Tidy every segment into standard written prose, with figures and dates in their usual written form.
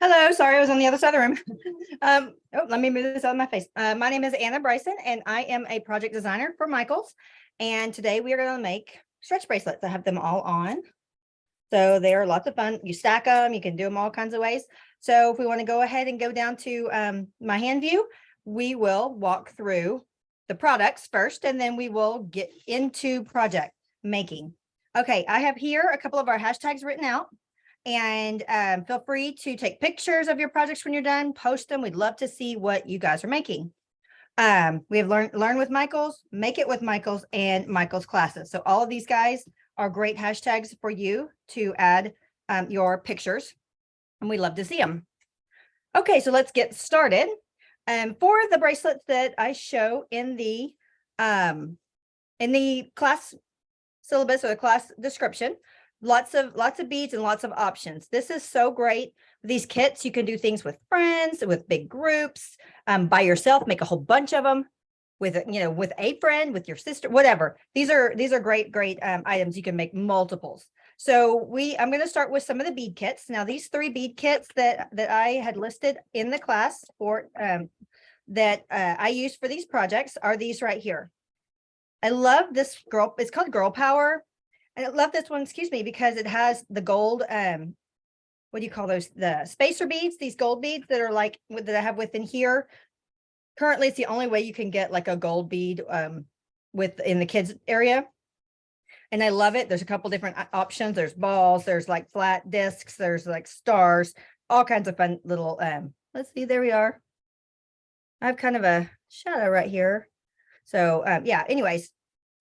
Hello, sorry, I was on the other side of the room. Let me move this out of my face. My name is Anna Bryson, and I am a project designer for Michaels. And today we are going to make stretch bracelets. I have them all on. So they're lots of fun. You stack them, you can do them all kinds of ways. So if we want to go ahead and go down to my hand view, we will walk through the products first, and then we will get into project making. Okay, I have here a couple of our hashtags written out. And feel free to take pictures of your projects when you're done, post them. We'd love to see what you guys are making. We have learn with Michaels, make it with Michaels, and Michaels classes. So all of these guys are great hashtags for you to add your pictures, and we love to see them. Okay, so let's get started. For the bracelets that I show in the class syllabus or the class description, lots of beads and lots of options. This is so great. These kits, you can do things with friends, with big groups, by yourself, make a whole bunch of them with, with a friend, with your sister, whatever. These are great items. You can make multiples. So I'm going to start with some of the bead kits. Now, these 3 bead kits that I had listed in the class for that I used for these projects are these right here. I love this girl. It's called Girl Power. And I love this one, excuse me, because it has the gold, what do you call those? The spacer beads, these gold beads that are like, that I have within here. Currently, it's the only way you can get like a gold bead in the kids area. And I love it. There's a couple different options. There's balls, there's like flat discs, there's like stars, all kinds of fun little, let's see, there we are. I have kind of a shadow right here. So yeah, anyways.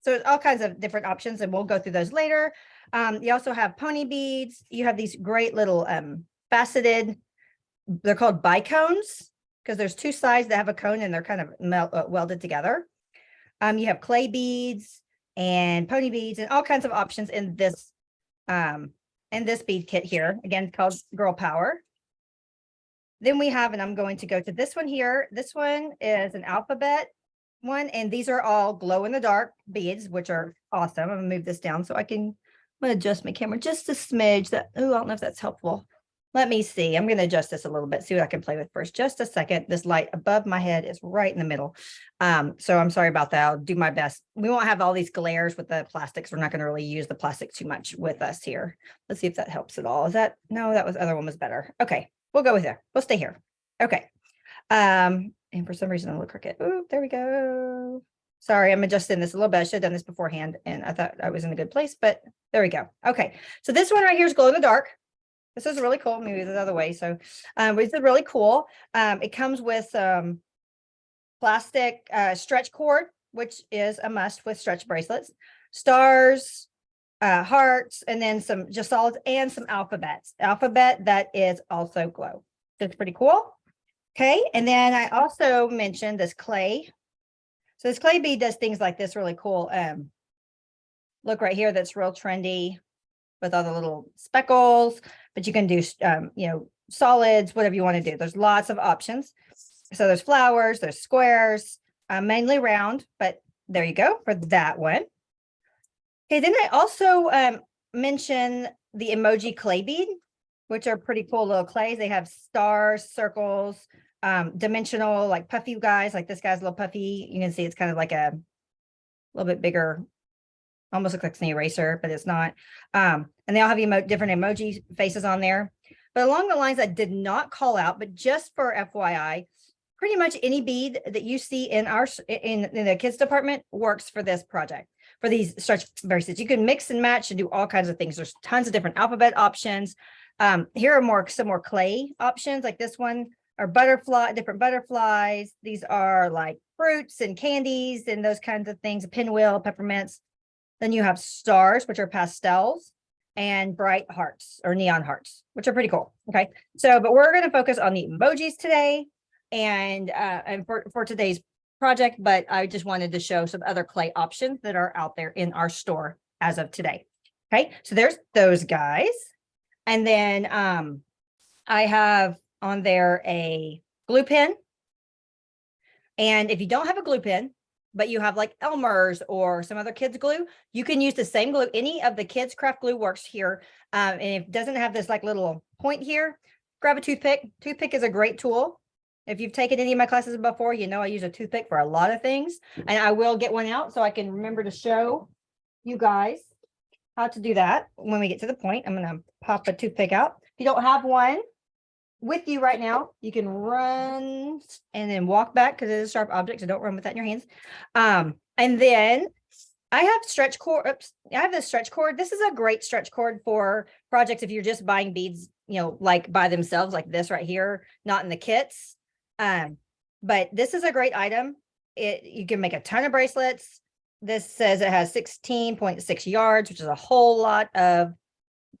So there's all kinds of different options, and we'll go through those later. You also have pony beads. You have these great little faceted, they're called bicones because there's 2 sides that have a cone and they're kind of welded together. You have clay beads and pony beads and all kinds of options in this bead kit here, again, called Girl Power. Then we have, and I'm going to go to this one here. This one is an alphabet one, and these are all glow in the dark beads, which are awesome. I'm gonna move this down so I'm gonna adjust my camera just a smidge. I don't know if that's helpful. Let me see. I'm gonna adjust this a little bit, see what I can play with first. Just a second. This light above my head is right in the middle. So I'm sorry about that. I'll do my best. We won't have all these glares with the plastics. We're not going to really use the plastic too much with us here. Let's see if that helps at all. No, other one was better. Okay, we'll go with there. We'll stay here. Okay. And for some reason, I look Cricut. Oh, there we go. Sorry, I'm adjusting this a little bit. I should have done this beforehand, and I thought I was in a good place, but there we go. Okay, so this one right here is glow in the dark. This is really cool. Maybe the other way. So, this is really cool. It comes with plastic stretch cord, which is a must with stretch bracelets, stars, hearts, and then some just solids and some alphabet that is also glow. That's pretty cool. Okay, and then I also mentioned this clay. So this clay bead does things like this really cool. Look right here, that's real trendy with all the little speckles, but you can do, solids, whatever you want to do. There's lots of options. So there's flowers, there's squares, mainly round, but there you go for that one. Okay, then I also mentioned the emoji clay bead, which are pretty cool little clays. They have stars, circles, dimensional, like puffy guys, like this guy's a little puffy. You can see it's kind of like a little bit bigger, almost looks like an eraser, but it's not. And they all have different emoji faces on there. But along the lines I did not call out, but just for FYI, pretty much any bead that you see in the kids department works for this project, for these stretch bracelets. You can mix and match and do all kinds of things. There's tons of different alphabet options. Here are some more clay options, like this one are different butterflies. These are like fruits and candies and those kinds of things, a pinwheel, peppermints. Then you have stars, which are pastels, and bright hearts or neon hearts, which are pretty cool. Okay, but we're going to focus on the emojis today and for today's project, but I just wanted to show some other clay options that are out there in our store as of today. Okay, so there's those guys. And then I have on there a glue pen. And if you don't have a glue pen, but you have like Elmer's or some other kids glue, you can use the same glue. Any of the kids craft glue works here. And if it doesn't have this like little point here, grab a toothpick. Toothpick is a great tool. If you've taken any of my classes before, you know I use a toothpick for a lot of things, and I will get one out so I can remember to show you guys how to do that when we get to the point. I'm going to pop a toothpick out. If you don't have one with you right now, you can run and then walk back because it is a sharp object, so don't run with that in your hands. And then I have stretch cord. Oops, I have this stretch cord. This is a great stretch cord for projects if you're just buying beads, you know, like by themselves, like this right here, not in the kits. But this is a great item. You can make a ton of bracelets. This says it has 16.6 yards, which is a whole lot of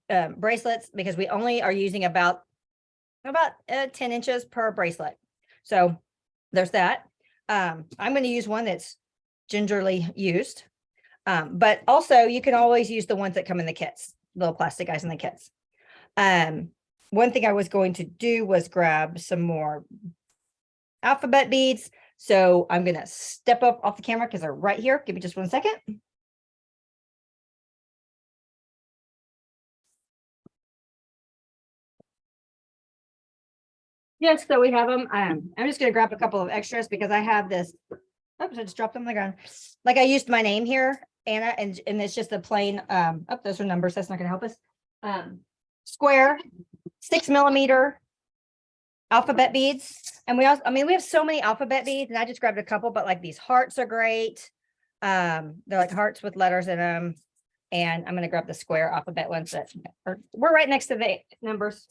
bracelets because we only are using about 10 inches per bracelet. So there's that. I'm going to use one that's gingerly used. But also you can always use the ones that come in the kits, little plastic guys in the kits. One thing I was going to do was grab some more alphabet beads. So I'm going to step up off the camera because they're right here. Give me just 1 second. Yes, so we have them. I'm just going to grab a couple of extras because I have this. Oops, I just dropped them on the ground. Like I used my name here, Anna, and it's just a plain, those are numbers. That's not going to help us. Square, 6mm alphabet beads. And we also, I mean, we have so many alphabet beads and I just grabbed a couple, but like these hearts are great. They're like hearts with letters in them. And I'm going to grab the square alphabet ones that we're right next to the numbers.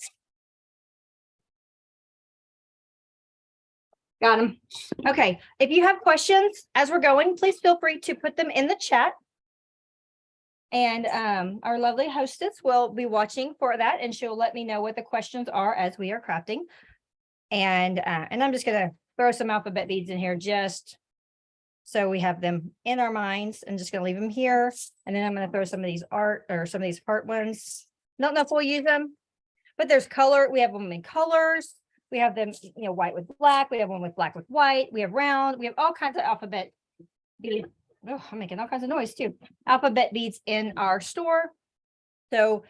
Got them. Okay. If you have questions as we're going, please feel free to put them in the chat. And our lovely hostess will be watching for that, and she'll let me know what the questions are as we are crafting. And I'm just going to throw some alphabet beads in here just so we have them in our minds. I'm just going to leave them here. And then I'm going to throw some of these some of these heart ones. Don't know if we'll use them, but there's color. We have them in colors. We have them, you know, white with black. We have one with black with white. We have round. We have all kinds of alphabet beads. Oh, I'm making all kinds of noise too. Alphabet beads in our store. So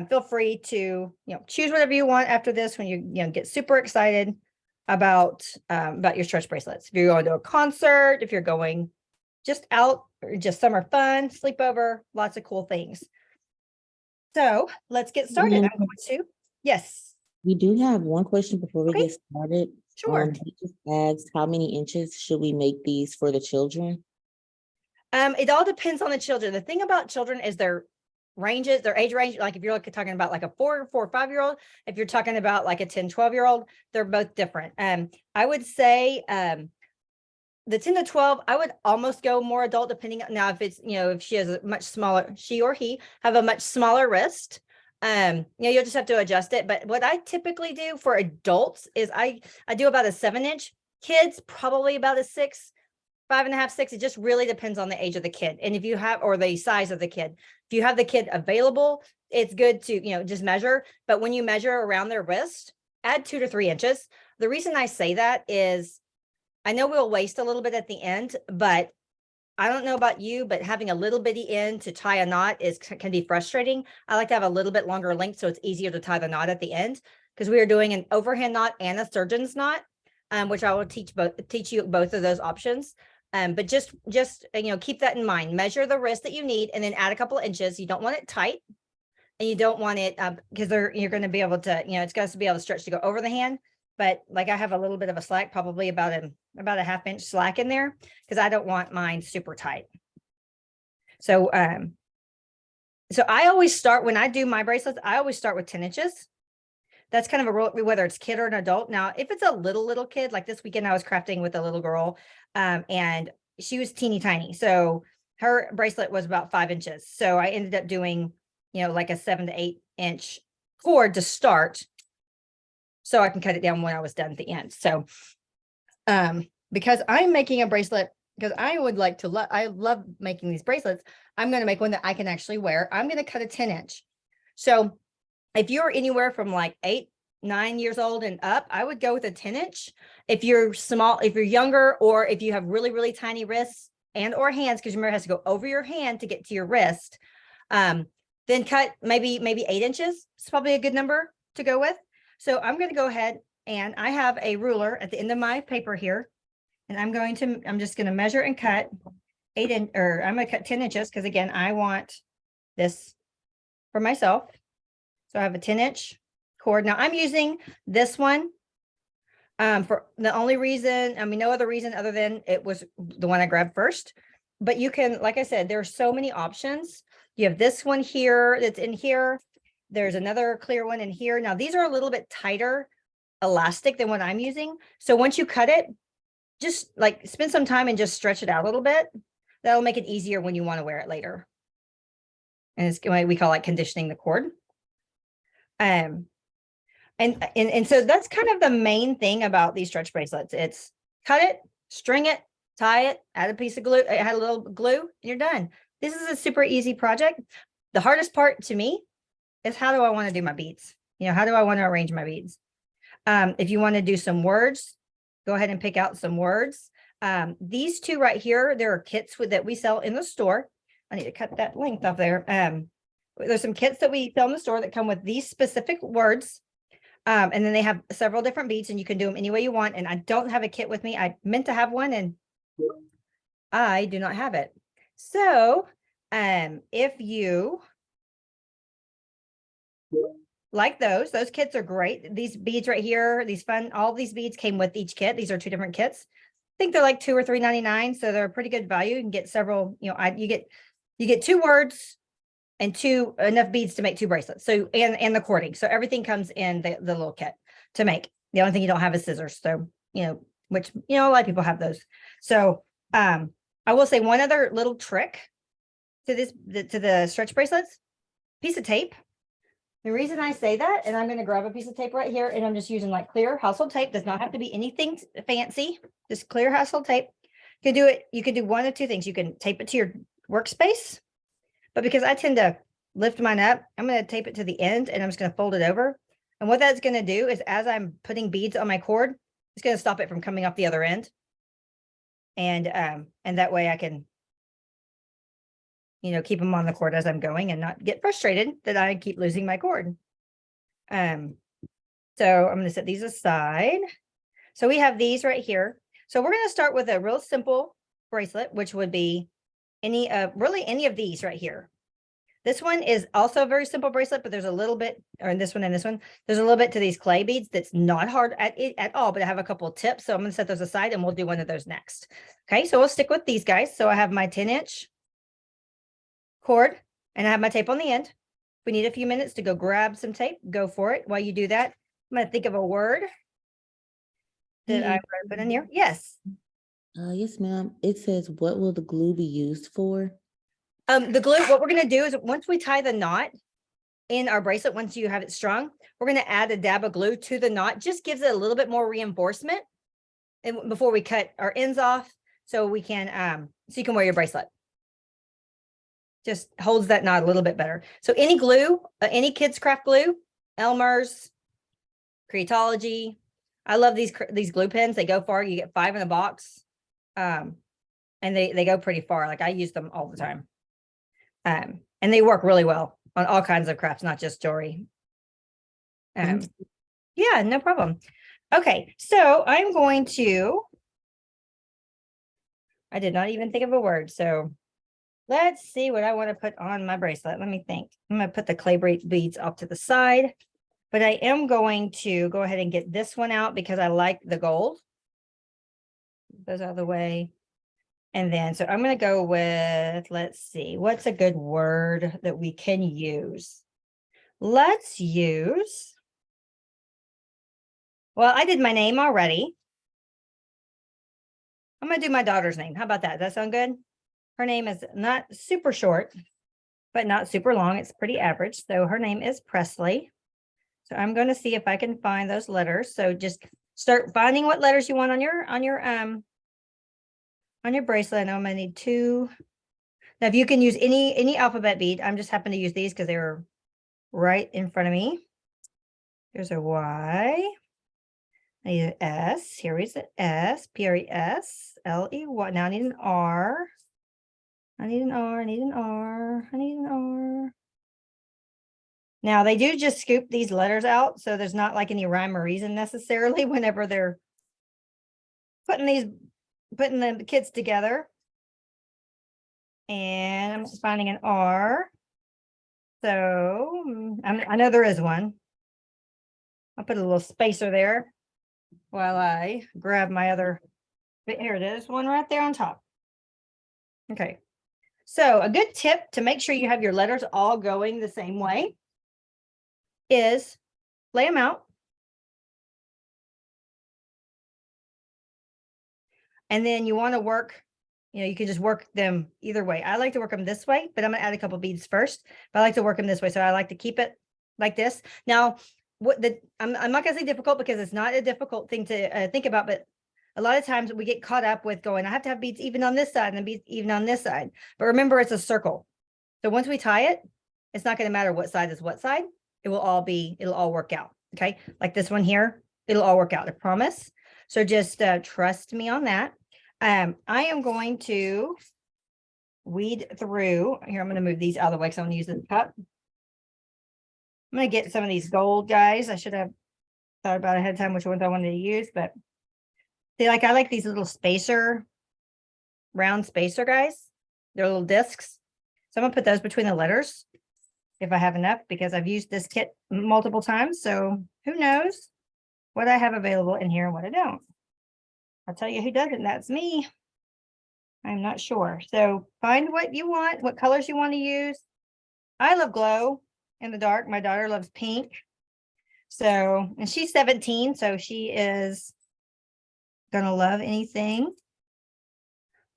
feel free to, choose whatever you want after this when you get super excited about your stretch bracelets. If you're going to a concert, if you're going just out or just summer fun, sleepover, lots of cool things. So let's get started. I'm going to, yes. We do have one question before we get started. Sure. He just asked, how many inches should we make these for the children? It all depends on the children. The thing about children is their ranges, their age range. Like if you're talking about like a 4 or 5 year old, if you're talking about like a 10, 12-year-old, they're both different. I would say the 10 to 12, I would almost go more adult depending on now if it's, if she has a much smaller, she or he have a much smaller wrist. You'll just have to adjust it. But what I typically do for adults is I do about a 7-inch. Kids probably about a 6, 5.5, 6. It just really depends on the age of the kid. And if you have, or the size of the kid, if you have the kid available, it's good to, just measure. But when you measure around their wrist, add 2 to 3 inches. The reason I say that is I know we'll waste a little bit at the end, but I don't know about you, but having a little bitty end to tie a knot can be frustrating. I like to have a little bit longer length so it's easier to tie the knot at the end because we are doing an overhand knot and a surgeon's knot, which I will teach you both of those options. But just keep that in mind. Measure the wrist that you need and then add a couple of inches. You don't want it tight and you don't want it because you're going to be able to, it's got to be able to stretch to go over the hand. But like I have a little bit of a slack, probably about a 1/2 inch slack in there because I don't want mine super tight. So, so I always start when I do my bracelets, I always start with 10 inches. That's kind of a rule, whether it's kid or an adult. Now, if it's a little kid, like this weekend, I was crafting with a little girl and she was teeny tiny. So her bracelet was about 5 inches. So I ended up doing, like a 7 to 8 inch cord to start. So I can cut it down when I was done at the end. So, because I'm making a bracelet, because I would like to, I love making these bracelets. I'm going to make one that I can actually wear. I'm going to cut a 10 inch. So if you're anywhere from like 8, 9 years old and up, I would go with a 10 inch. If you're small, if you're younger, or if you have really, really tiny wrists and or hands, because your mirror has to go over your hand to get to your wrist, then cut maybe 8 inches. It's probably a good number to go with. So I'm going to go ahead and I have a ruler at the end of my paper here. And I'm just going to measure and cut 8 inch, or I'm going to cut 10 inches because again, I want this for myself. So I have a 10-inch cord. Now I'm using this one for the only reason, I mean, no other reason other than it was the one I grabbed first. But you can, like I said, there are so many options. You have this one here that's in here. There's another clear one in here. Now these are a little bit tighter elastic than what I'm using. So once you cut it, just like spend some time and just stretch it out a little bit. That'll make it easier when you want to wear it later. And it's we call it conditioning the cord. And so that's kind of the main thing about these stretch bracelets. It's cut it, string it, tie it, add a piece of glue, add a little glue, and you're done. This is a super easy project. The hardest part to me is how do I want to do my beads? You know, how do I want to arrange my beads? If you want to do some words, go ahead and pick out some words. These two right here, there are kits that we sell in the store. I need to cut that length off there. There's some kits that we sell in the store that come with these specific words. And then they have several different beads and you can do them any way you want. And I don't have a kit with me. I meant to have one and I do not have it. So, if you like those kits are great. These beads right here, all these beads came with each kit. These are 2 different kits. I think they're like $2 or $3.99. So they're a pretty good value. You can get several, you know, you get 2 words and enough beads to make 2 bracelets. So, and the cording. So everything comes in the little kit to make. The only thing you don't have is scissors. So, you know, which, you know, a lot of people have those. So, I will say one other little trick to the stretch bracelets, piece of tape. The reason I say that, and I'm going to grab a piece of tape right here, and I'm just using like clear household tape. Does not have to be anything fancy, just clear household tape. You can do it. You can do one of 2 things. You can tape it to your workspace, but because I tend to lift mine up, I'm going to tape it to the end and I'm just going to fold it over. And what that's going to do is as I'm putting beads on my cord, it's going to stop it from coming off the other end. And that way I can, you know, keep them on the cord as I'm going and not get frustrated that I keep losing my cord. So I'm going to set these aside. So we have these right here. So we're going to start with a real simple bracelet, which would be really any of these right here. This one is also a very simple bracelet, but there's a little bit, or in this one and this one, there's a little bit to these clay beads that's not hard at all, but I have a couple of tips. So I'm going to set those aside and we'll do one of those next. Okay, so we'll stick with these guys. So I have my 10-inch cord and I have my tape on the end. If we need a few minutes to go grab some tape, go for it. While you do that, I'm going to think of a word that I would put in here. Yes. Yes, ma'am. It says, what will the glue be used for? The glue, what we're going to do is once we tie the knot in our bracelet, once you have it strung, we're going to add a dab of glue to the knot. Just gives it a little bit more reinforcement and before we cut our ends off so we can, so you can wear your bracelet. Just holds that knot a little bit better. So any glue, any kids craft glue, Elmer's, Creatology. I love these glue pens. They go far. You get 5 in a box. And they go pretty far. Like I use them all the time. And they work really well on all kinds of crafts, not just jewelry. Yeah, no problem. Okay, so I'm going to, I did not even think of a word. So let's see what I want to put on my bracelet. Let me think. I'm going to put the clay beads off to the side, but I am going to go ahead and get this one out because I like the gold. Those out of the way. And then, so I'm going to go with, let's see, what's a good word that we can use? Let's use, well, I did my name already. I'm going to do my daughter's name. How about that? Does that sound good? Her name is not super short, but not super long. It's pretty average. So her name is Presley. So I'm going to see if I can find those letters. So just start finding what letters you want on your bracelet. I know I'm gonna need 2. Now, if you can use any alphabet bead, I'm just happen to use these because they were right in front of me. There's a Y. I need an S. Here is an S. P-R-E-S-L-E-Y. Now I need an R. I need an R. I need an R. I need an R. Now they do just scoop these letters out, so there's not like any rhyme or reason necessarily whenever they're putting the kits together. And I'm finding an R. So I know there is one. I'll put a little spacer there while I grab my other. Here it is, one right there on top. Okay. So a good tip to make sure you have your letters all going the same way is lay them out. And then you want to work, you can just work them either way. I like to work them this way, but I'm going to add a couple beads first. But I like to work them this way. So I like to keep it like this. Now, I'm not going to say difficult because it's not a difficult thing to think about, but a lot of times we get caught up with going, I have to have beads even on this side and beads even on this side. But remember, it's a circle. So once we tie it, it's not going to matter what side is what side. It'll all work out. Okay. Like this one here, it'll all work out. I promise. So just trust me on that. I am going to weed through here. I'm going to move these out of the way because I'm going to use this cup. I'm going to get some of these gold guys. I should have thought about ahead of time which ones I wanted to use, but I like these little round spacer guys. They're little discs. So I'm gonna put those between the letters if I have enough, because I've used this kit multiple times. So who knows what I have available in here and what I don't. I'll tell you who doesn't, and that's me. I'm not sure. So find what you want, what colors you want to use. I love glow in the dark. My daughter loves pink. So, and she's 17, so she is gonna love anything,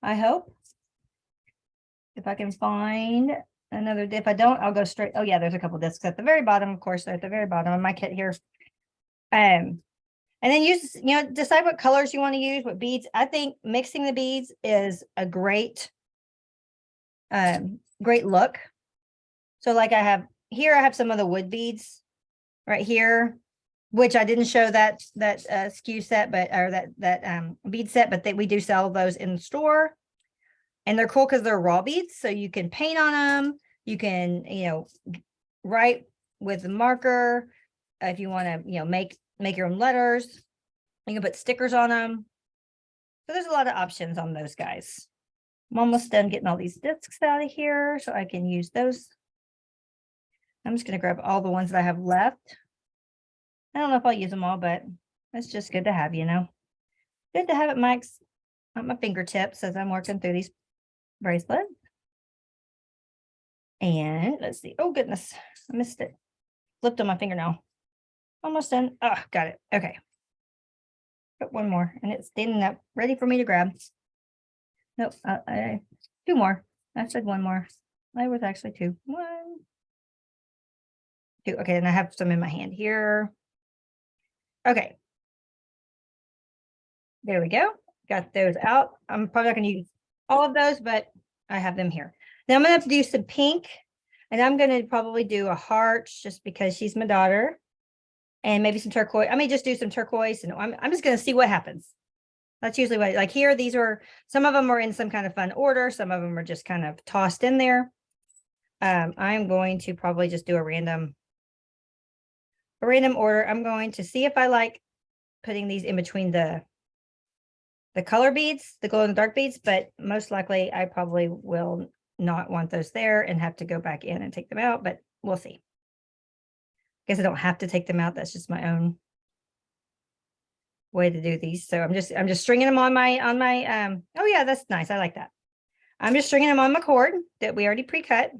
I hope. If I can find another, if I don't, I'll go straight. Oh yeah, there's a couple discs at the very bottom. Of course, they're at the very bottom of my kit here. And then decide what colors you want to use, what beads. I think mixing the beads is a great look. So like I have some of the wood beads right here, which I didn't show that SKU set, that bead set, but we do sell those in the store. And they're cool because they're raw beads. So you can paint on them. You can, write with a marker. If you want to, make your own letters, you can put stickers on them. So there's a lot of options on those guys. I'm almost done getting all these discs out of here so I can use those. I'm just going to grab all the ones that I have left. I don't know if I'll use them all, but it's just good to have, good to have it, Mike's at my fingertips as I'm working through these bracelets. And let's see. Oh, goodness. I missed it. Flipped on my finger now. Almost done. Oh, got it. Okay. Put one more and it's standing up ready for me to grab. Nope. Two more. I said one more. I was actually two. One, two. Okay. And I have some in my hand here. Okay. There we go. Got those out. I'm probably not going to use all of those, but I have them here. Now I'm going to have to do some pink, and I'm going to probably do a heart just because she's my daughter, and maybe some turquoise. I may just do some turquoise, and I'm just going to see what happens. That's usually what, like here, some of them are in some kind of fun order. Some of them are just kind of tossed in there. I'm going to probably just do a random order. I'm going to see if I like putting these in between the color beads, the glow in the dark beads, but most likely I probably will not want those there and have to go back in and take them out, but we'll see. Guess I don't have to take them out. That's just my own way to do these. So I'm just stringing them on my oh yeah, that's nice. I like that. I'm just stringing them on my cord that we already pre-cut.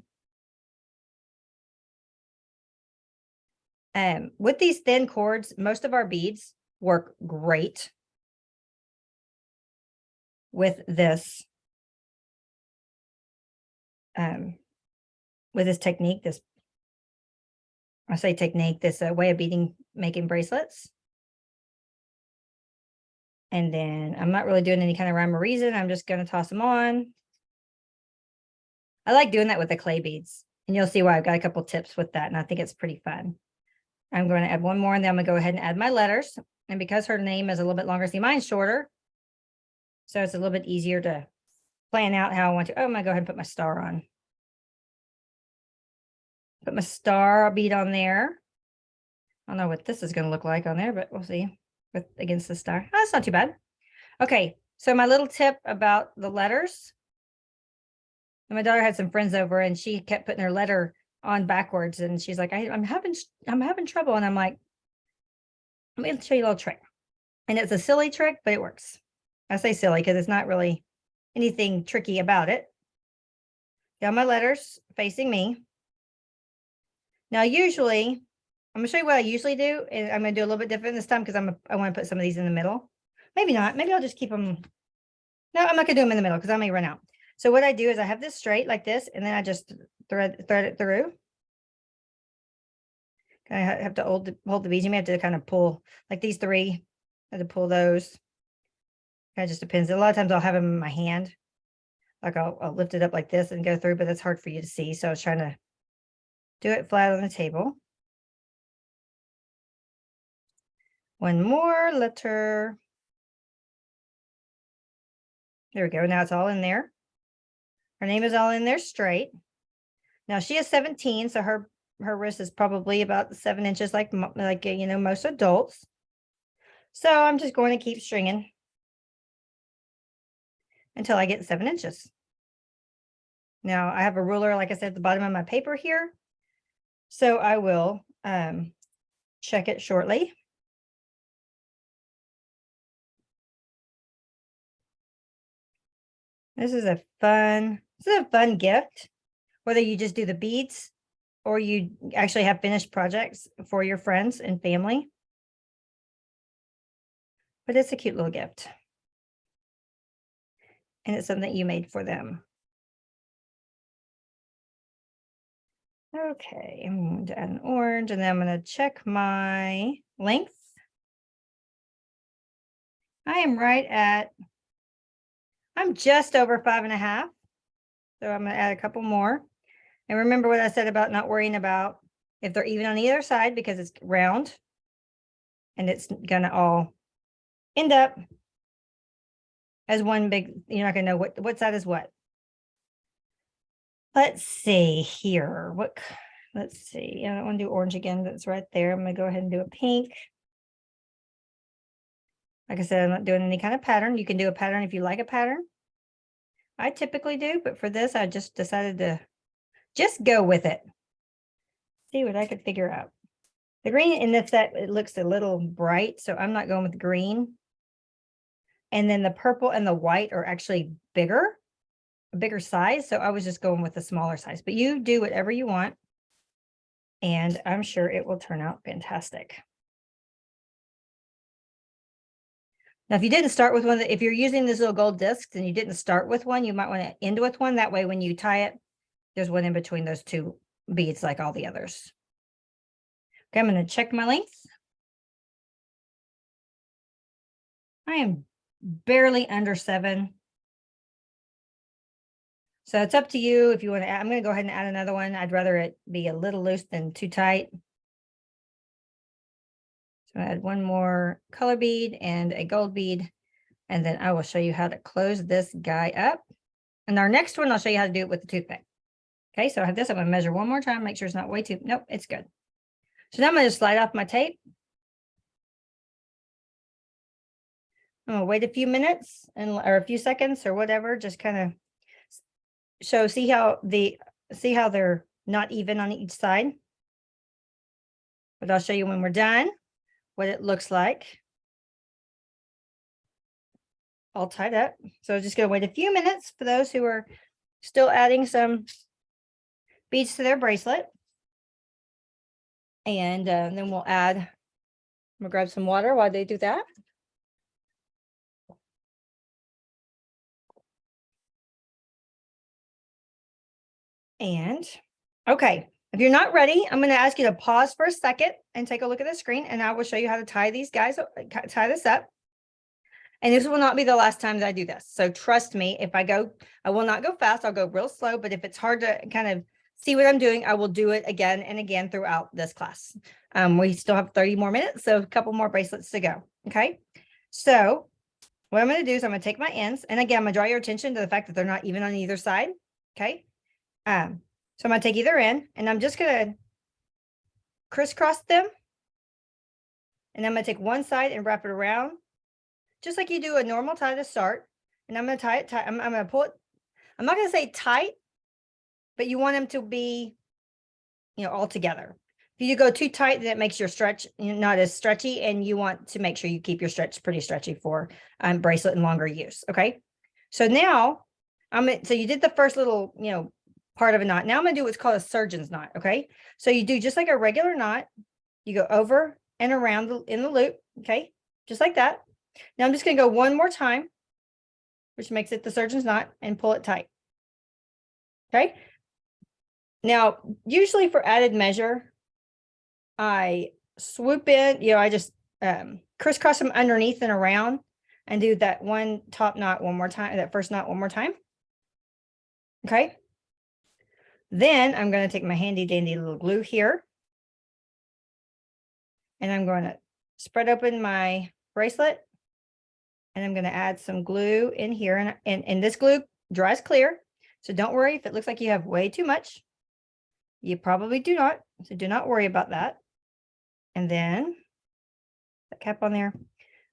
With these thin cords, most of our beads work great with this technique, this way of making bracelets. And then I'm not really doing any kind of rhyme or reason. I'm just going to toss them on. I like doing that with the clay beads, and you'll see why. I've got a couple tips with that, and I think it's pretty fun. I'm going to add one more, and then I'm going to go ahead and add my letters. And because her name is a little bit longer, see, mine's shorter, so it's a little bit easier to plan out how I want to. Oh, I'm going to go ahead and put my star on. Put my star bead on there. I don't know what this is going to look like on there, but we'll see with against the star. Oh, that's not too bad. Okay, so my little tip about the letters. And my daughter had some friends over and she kept putting her letter on backwards and she's like, I'm having trouble. And I'm like, let me show you a little trick. And it's a silly trick, but it works. I say silly because it's not really anything tricky about it. Got my letters facing me. Now, usually, I'm going to show you what I usually do. And I'm going to do a little bit different this time because I want to put some of these in the middle. Maybe not. Maybe I'll just keep them. No, I'm not going to do them in the middle because I may run out. So what I do is I have this straight like this, and then I just thread it through. I have to hold the beads. You may have to kind of pull like these three. I have to pull those. It just depends. A lot of times I'll have them in my hand. Like I'll lift it up like this and go through, but it's hard for you to see. So I was trying to do it flat on the table. One more letter. There we go. Now it's all in there. Her name is all in there straight. Now she is 17, so her wrist is probably about 7 inches, like most adults. So I'm just going to keep stringing until I get 7 inches. Now I have a ruler, like I said, at the bottom of my paper here. So I will check it shortly. This is a fun gift, whether you just do the beads or you actually have finished projects for your friends and family. But it's a cute little gift. And it's something that you made for them. Okay, I'm going to add an orange and then I'm going to check my length. I'm just over 5.5. So I'm going to add a couple more. And remember what I said about not worrying about if they're even on either side because it's round and it's going to all end up as one big, you're not going to know what side is what. Let's see here. Let's see. I don't want to do orange again. That's right there. I'm going to go ahead and do a pink. Like I said, I'm not doing any kind of pattern. You can do a pattern if you like a pattern. I typically do, but for this, I just decided to just go with it. See what I could figure out. The green in this set, it looks a little bright, so I'm not going with green. And then the purple and the white are actually bigger, a bigger size. So I was just going with a smaller size, but you do whatever you want. And I'm sure it will turn out fantastic. Now, if you didn't start with one, if you're using these little gold discs and you didn't start with one, you might want to end with one. That way, when you tie it, there's one in between those two beads like all the others. Okay, I'm going to check my length. I am barely under 7. So it's up to you if you want to add. I'm going to go ahead and add another one. I'd rather it be a little loose than too tight. So I add one more color bead and a gold bead, and then I will show you how to close this guy up. And our next one, I'll show you how to do it with the toothpick. Okay, so I have this. I'm going to measure one more time, make sure it's not way too, nope, it's good. So now I'm going to slide off my tape. I'm going to wait a few minutes or a few seconds or whatever, just kind of see how they're not even on each side. But I'll show you when we're done what it looks like. All tied up. So I'm just going to wait a few minutes for those who are still adding some beads to their bracelet. And then we'll add, I'm going to grab some water while they do that. And okay, if you're not ready, I'm going to ask you to pause for a second and take a look at the screen, and I will show you how to tie these guys, tie this up. And this will not be the last time that I do this. So trust me, if I will not go fast. I'll go real slow, but if it's hard to kind of see what I'm doing, I will do it again and again throughout this class. We still have 30 more minutes, so a couple more bracelets to go. Okay. So what I'm going to do is I'm going to take my ends, and again, I'm going to draw your attention to the fact that they're not even on either side. Okay. So So I'm going to take either end and I'm just going to crisscross them. And I'm going to take one side and wrap it around, just like you do a normal tie to start. And I'm going to tie it tight. I'm going to pull it. I'm not going to say tight, but you want them to be, all together. If you go too tight, then it makes your stretch not as stretchy, and you want to make sure you keep your stretch pretty stretchy for bracelet and longer use. Okay. So now so you did the first little, part of a knot. Now I'm going to do what's called a surgeon's knot. Okay. So you do just like a regular knot. You go over and around in the loop. Okay. Just like that. Now I'm just going to go one more time, which makes it the surgeon's knot, and pull it tight. Okay. Now, usually for added measure, I swoop in, I just crisscross them underneath and around and do that one top knot one more time, that first knot one more time. Okay. Then I'm going to take my handy dandy little glue here. And I'm going to spread open my bracelet. And I'm going to add some glue in here. And this glue dries clear. So don't worry if it looks like you have way too much. You probably do not. So do not worry about that. And then the cap on there.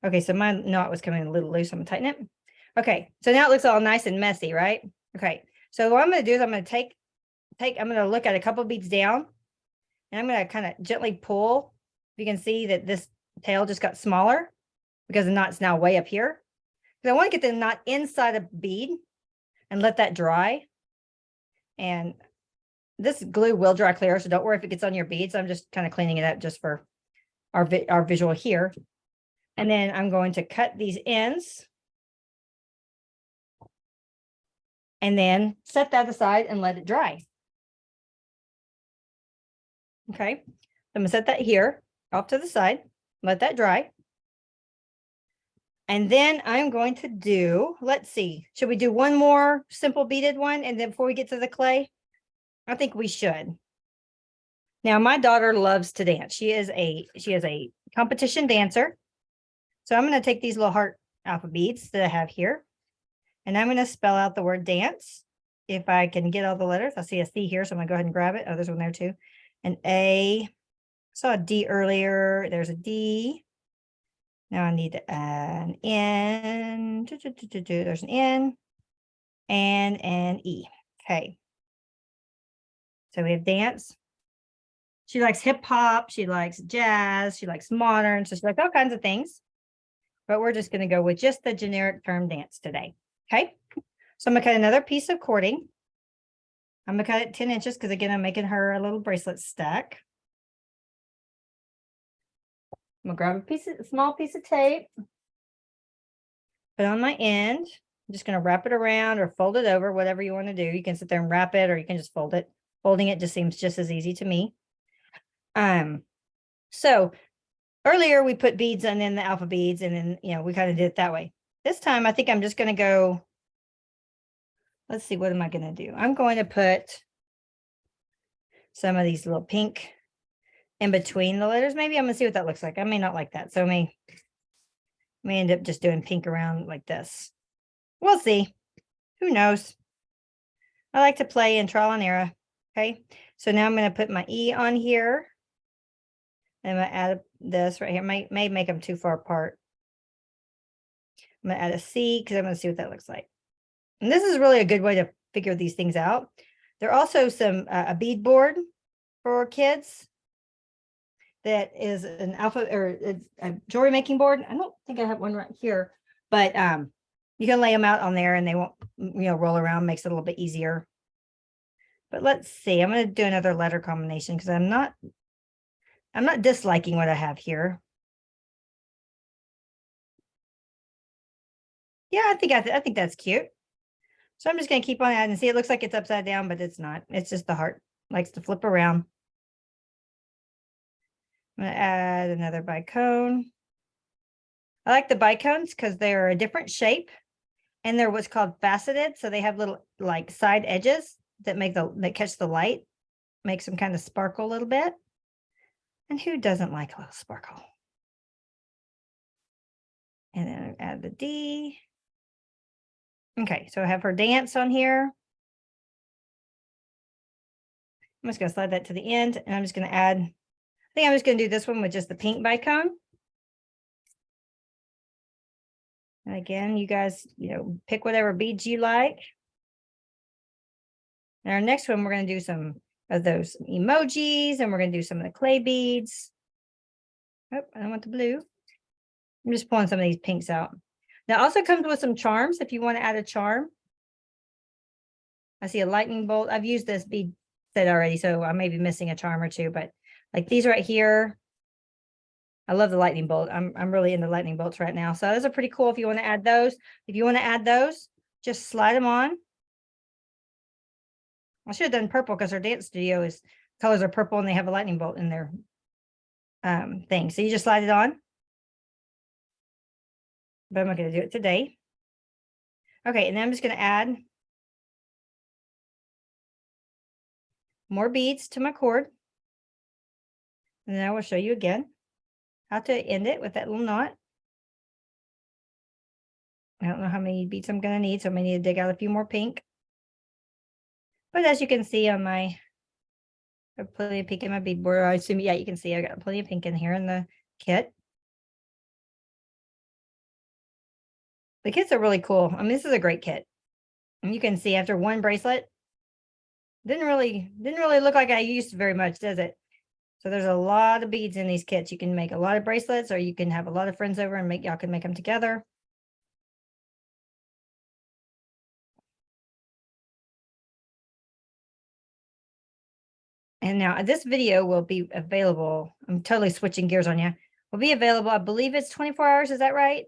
Okay, so my knot was coming a little loose. I'm going to tighten it. Okay, so now it looks all nice and messy, right? Okay, so what I'm going to do is I'm going to I'm going to look at a couple beads down, and I'm going to kind of gently pull. You can see that this tail just got smaller because the knot's now way up here. Because I want to get the knot inside a bead and let that dry. And this glue will dry clear, so don't worry if it gets on your beads. I'm just kind of cleaning it up just for our visual here. And then I'm going to cut these ends and then set that aside and let it dry. Okay, I'm going to set that here off to the side, let that dry. And then I'm going to do, let's see, should we do one more simple beaded one? And then before we get to the clay, I think we should. Now, my daughter loves to dance. She is a competition dancer. So I'm going to take these little heart alpha beads that I have here, and I'm going to spell out the word dance. If I can get all the letters, I see a C here, so I'm going to go ahead and grab it. Oh, there's one there too. An A. I saw a D earlier. There's a D. Now I need to add an N. There's an N and an E. Okay. So we have dance. She likes hip hop. She likes jazz. She likes modern. So she likes all kinds of things. But we're just going to go with just the generic term dance today. Okay. So I'm going to cut another piece of cording. I'm going to cut it 10 inches because, again, I'm making her a little bracelet stack. I'm going to grab a small piece of tape. Put on my end. I'm just going to wrap it around or fold it over, whatever you want to do. You can sit there and wrap it, or you can just fold it. Folding it just seems just as easy to me. So earlier we put beads and then the alpha beads, and then, we kind of did it that way. This time, I think I'm just going to go, let's see, what am I going to do? I'm going to put some of these little pink in between the letters. Maybe I'm going to see what that looks like. I may not like that. So I may end up just doing pink around like this. We'll see. Who knows? I like to play and trial and error. Okay. So now I'm going to put my E on here. I'm going to add this right here. May make them too far apart. I'm going to add a C because I'm going to see what that looks like. And this is really a good way to figure these things out. There are also a bead board for kids that is an alpha or a jewelry making board. I don't think I have one right here, but you can lay them out on there and they won't, roll around. Makes it a little bit easier. But let's see. I'm going to do another letter combination because I'm not disliking what I have here. Yeah, I think that's cute. So I'm just going to keep on adding. See, it looks like it's upside down, but it's not. It's just the heart likes to flip around. I'm going to add another bicone. I like the bicones because they're a different shape and they're what's called faceted. So they have little like side edges that catch the light, makes them kind of sparkle a little bit. And who doesn't like a little sparkle? And then add the D. Okay, so I have her dance on here. I'm just going to slide that to the end, and I'm just going to add, I think I'm just going to do this one with just the pink bicone. And again, you guys, pick whatever beads you like. And our next one, we're going to do some of those emojis, and we're going to do some of the clay beads. Oh, I don't want the blue. I'm just pulling some of these pinks out. Now, it also comes with some charms if you want to add a charm. I see a lightning bolt. I've used this bead set already, so I may be missing a charm or two, but like these right here, I love the lightning bolt. I'm really into lightning bolts right now. So those are pretty cool if you want to add those. If you want to add those, just slide them on. I should have done purple because our dance studio colors are purple and they have a lightning bolt in their thing. So you just slide it on. But I'm not going to do it today. Okay, and then I'm just going to add more beads to my cord. And then I will show you again how to end it with that little knot. I don't know how many beads I'm going to need, so I may need to dig out a few more pink. But as you can see on I have plenty of pink in my bead border. I assume, yeah, you can see I got plenty of pink in here in the kit. The kits are really cool. I mean, this is a great kit. And you can see after one bracelet, didn't really look like I used very much, does it? So there's a lot of beads in these kits. You can make a lot of bracelets, or you can have a lot of friends over and y'all can make them together. And now this video will be available. I'm totally switching gears on you. Will be available. I believe it's 24 hours. Is that right?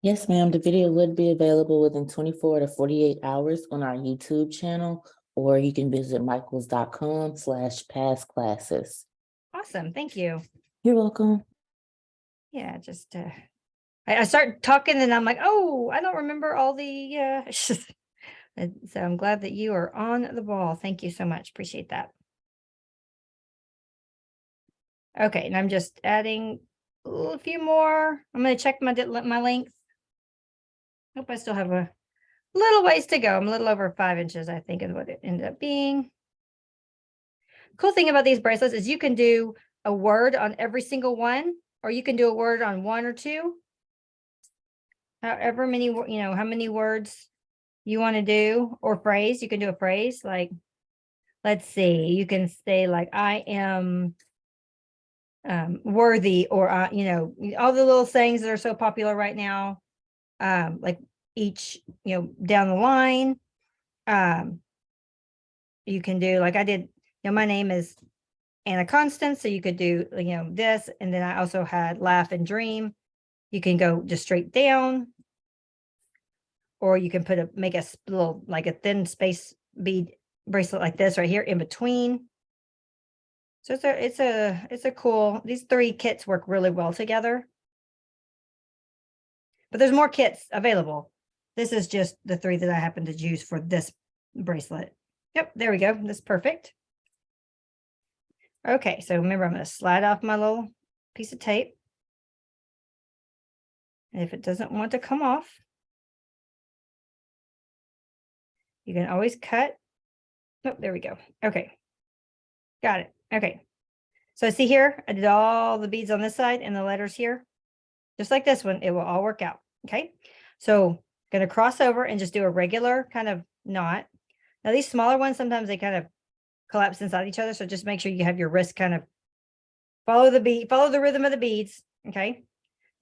Yes, ma'am. The video would be available within 24 to 48 hours on our YouTube channel, or you can visit michaels.com/past classes. Awesome. Thank you. You're welcome. Yeah, just I start talking and I'm like, oh, I don't remember all the so I'm glad that you are on the ball. Thank you so much. Appreciate that. Okay, and I'm just adding a few more. I'm going to check my length. Hope I still have a little ways to go. I'm a little over 5 inches, I think, is what it ended up being. Cool thing about these bracelets is you can do a word on every single one, or you can do a word on one or two. However many, how many words you want to do, or phrase. You can do a phrase like, let's see, you can say like, I am worthy, or all the little sayings that are so popular right now, like each down the line. You can do like I did, my name is Anna Constance, so you could do this, and then I also had laugh and dream. You can go just straight down, or you can make a little, like a thin space bead bracelet like this right here in between. So it's a cool, these 3 kits work really well together. But there's more kits available. This is just the 3 that I happen to use for this bracelet. Yep, there we go. That's perfect. Okay, so remember, I'm going to slide off my little piece of tape. And if it doesn't want to come off, you can always cut. Oh, there we go. Okay, got it. Okay, so see here, I did all the beads on this side and the letters here. Just like this one, it will all work out. Okay, so I'm going to cross over and just do a regular kind of knot. Now, these smaller ones, sometimes they kind of collapse inside each other. So just make sure you have your wrist kind of follow the rhythm of the beads. Okay.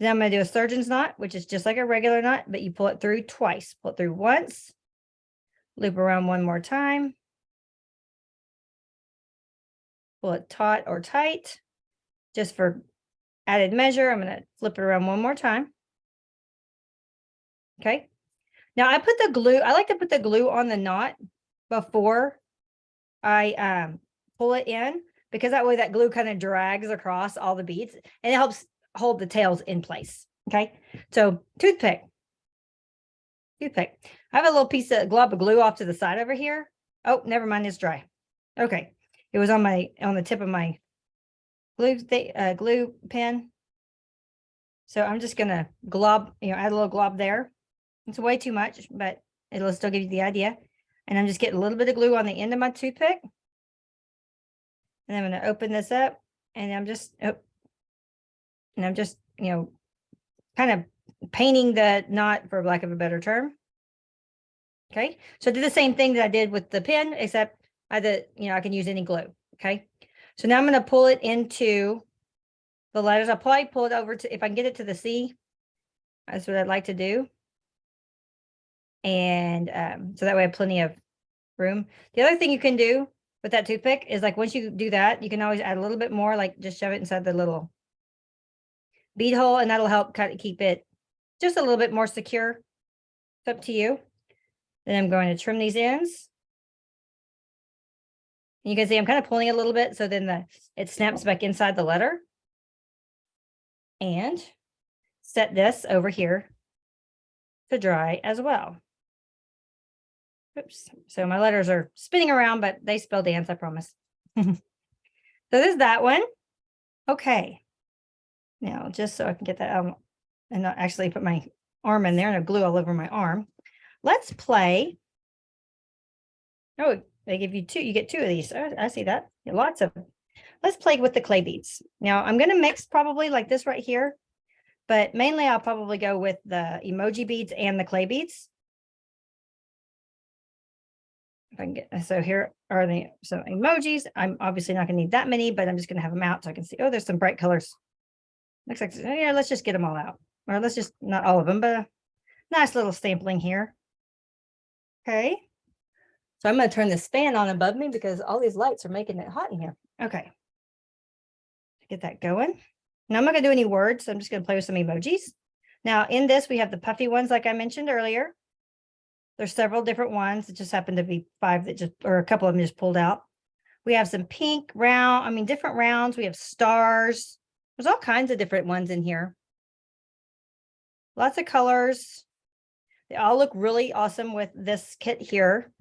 Then I'm going to do a surgeon's knot, which is just like a regular knot, but you pull it through twice. Pull it through once, loop around one more time, pull it taut or tight. Just for added measure, I'm going to flip it around one more time. Okay. Now I put the glue, I like to put the glue on the knot before I pull it in, because that way that glue kind of drags across all the beads and it helps hold the tails in place. Okay. So toothpick. I have a little piece of glob of glue off to the side over here. Oh, never mind. It's dry. Okay. It was on the tip of my glue pen. So I'm just going to add a little glob there. It's way too much, but it'll still give you the idea. And I'm just getting a little bit of glue on the end of my toothpick. And I'm going to open this up, and I'm just, you know, kind of painting the knot, for lack of a better term. Okay. So I did the same thing that I did with the pen, except I can use any glue. Okay. So now I'm going to pull it into the letters. I'll probably pull it over to, if I can get it to the C, that's what I'd like to do. And so that way I have plenty of room. The other thing you can do with that toothpick is, like, once you do that, you can always add a little bit more, like just shove it inside the little bead hole, and that'll help kind of keep it just a little bit more secure. It's up to you. Then I'm going to trim these ends. And you can see I'm kind of pulling a little bit, so then it snaps back inside the letter. And set this over here to dry as well. Oops. So my letters are spinning around, but they spell dance, I promise. So there's that one. Okay. Now, just so I can get that out and not actually put my arm in there and glue all over my arm, let's play. Oh, they give you two. You get two of these. I see that. Lots of. Let's play with the clay beads. Now, I'm going to mix probably like this right here, but mainly I'll probably go with the emoji beads and the clay beads. If I can get, so here are some emojis. I'm obviously not going to need that many, but I'm just going to have them out so I can see. Oh, there's some bright colors. Looks like, yeah, let's just get them all out. Or let's just, not all of them, but a nice little sampling here. Okay. So I'm going to turn this fan on above me because all these lights are making it hot in here. Okay. Get that going. Now I'm not going to do any words. So I'm just going to play with some emojis. Now in this, we have the puffy ones, like I mentioned earlier. There's several different ones. It just happened to be 5 that or a couple of them just pulled out. We have some pink round, different rounds. We have stars. There's all kinds of different ones in here. Lots of colors. They all look really awesome with this kit here.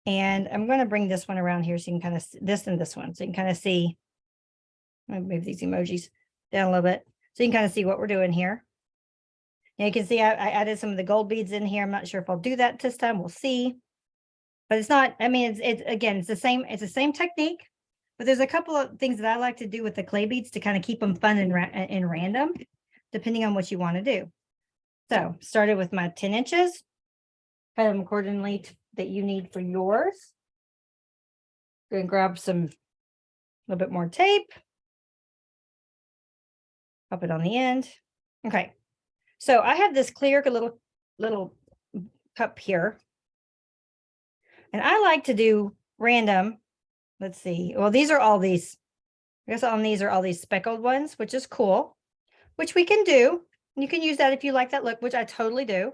And I'm going to bring this one around here so you can kind of see this and this one. So you can kind of see, I'll move these emojis down a little bit so you can kind of see what we're doing here. Now you can see I added some of the gold beads in here. I'm not sure if I'll do that this time. We'll see. But it's not, it's the same technique, but there's a couple of things that I like to do with the clay beads to kind of keep them fun and random, depending on what you want to do. So started with my 10 inches, cut them accordingly that you need for yours. Go and grab a little bit more tape. Pop it on the end. Okay. So I have this clear little cup here. And I like to do random. Let's see. Well, these are all these. I guess on these are all these speckled ones, which is cool, which we can do. You can use that if you like that look, which I totally do.